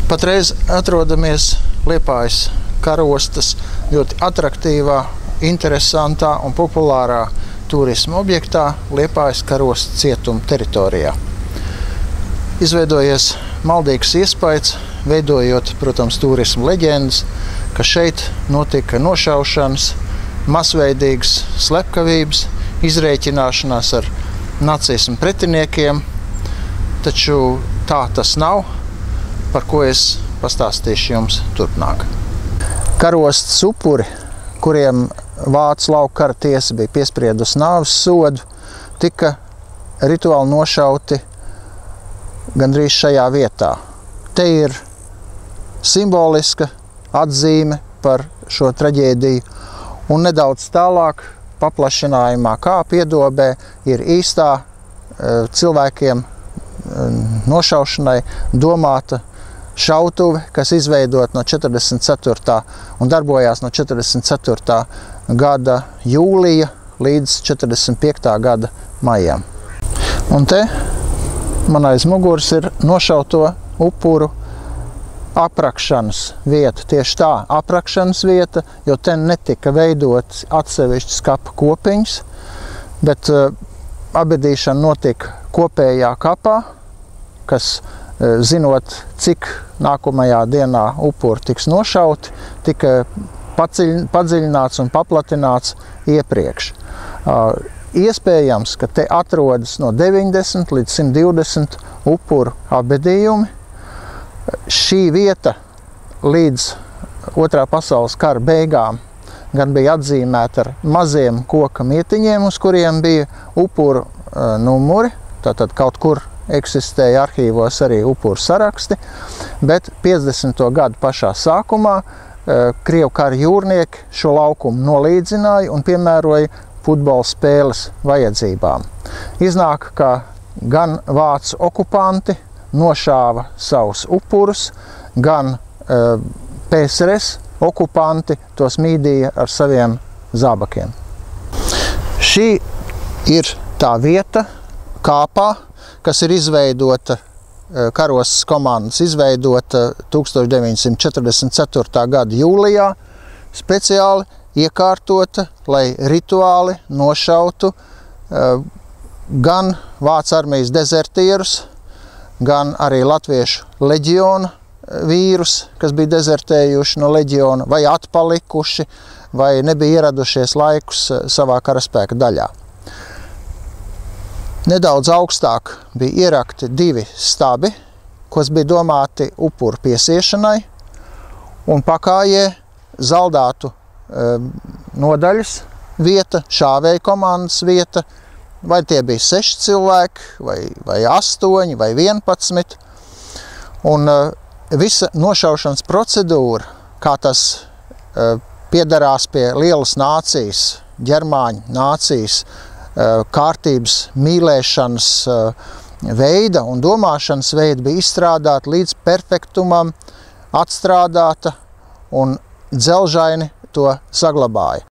Patreiz atrodamies Liepājas karostas ļoti atraktīvā, interesantā un populārā turisma objektā Liepājas karostas cietuma teritorijā. Izveidojies maldīgs iespējas, veidojot, protams, turisma leģendas, ka šeit notika nošaušanas, masveidīgas slepkavības, izrēķināšanās ar nacismu pretiniekiem, taču tā tas nav, par ko es pastāstīšu jums turpmāk. Karostas upuri, kuriem Vācu lauku kara tiesa bija piespriedusi nāves sodu, tika rituāli nošauti gandrīz šajā vietā. Te ir simboliska atzīme par šo traģēdiju, un nedaudz tālāk paplašinājumā kā piedobē ir īstā cilvēkiem nošaušanai domāta šautuve, kas izveidot no 44. un darbojās no 44. gada jūlija līdz 45. gada maijam. Un te man aiz muguras ir nošauto upuru aprakšanas vieta. Tieši tā, aprakšanas vieta, jo te netika veidot atsevišķas kapa kopiņas, bet abedīšana notika kopējā kapā, kas, zinot, cik nākamajā dienā upuri tiks nošauti, tika padziļināts un paplatināts iepriekš. Iespējams, ka te atrodas no 90 līdz 120 upuru abedījumi. Šī vieta līdz Otrā pasaules kara beigām gan bija atzīmēta ar maziem koka mietiņiem, uz kuriem bija upuru numuri, tātad kaut kur eksistēja arhīvos arī upuru saraksti, bet 50. gadu pašā sākumā Krievu kara jūrnieki šo laukumu nolīdzināja un piemēroja futbola spēles vajadzībām. Iznāk, ka gan vācu okupanti nošāva savus upurus, gan PSRS okupanti tos mīdīja ar saviem zābakiem. Šī ir tā vieta kāpā, kas ir izveidota, karostas komandas izveidota 1944. gada jūlijā, speciāli iekārtota, lai rituāli nošautu gan Vācu armijas dezertierus, gan arī latviešu leģiona vīrus, kas bija dezertējuši no leģiona, vai atpalikuši, vai nebija ieradušies laikus savā karaspēka daļā. Nedaudz augstāk bija ierakti 2 stabi, kas bija domāti upuru piesiešanai, un pakājē zaldātu nodaļas vieta, šāvēja komandas vieta, vai tie bija 6 cilvēki, vai 8, vai 11. Un visa nošaušanas procedūra, kā tas piederās pie lielas nācijas, ģermāņu nācijas, kārtības mīlēšanas veida un domāšanas veida bija izstrādāta līdz perfektumam, atstrādāta un dzelžaini to saglabāja.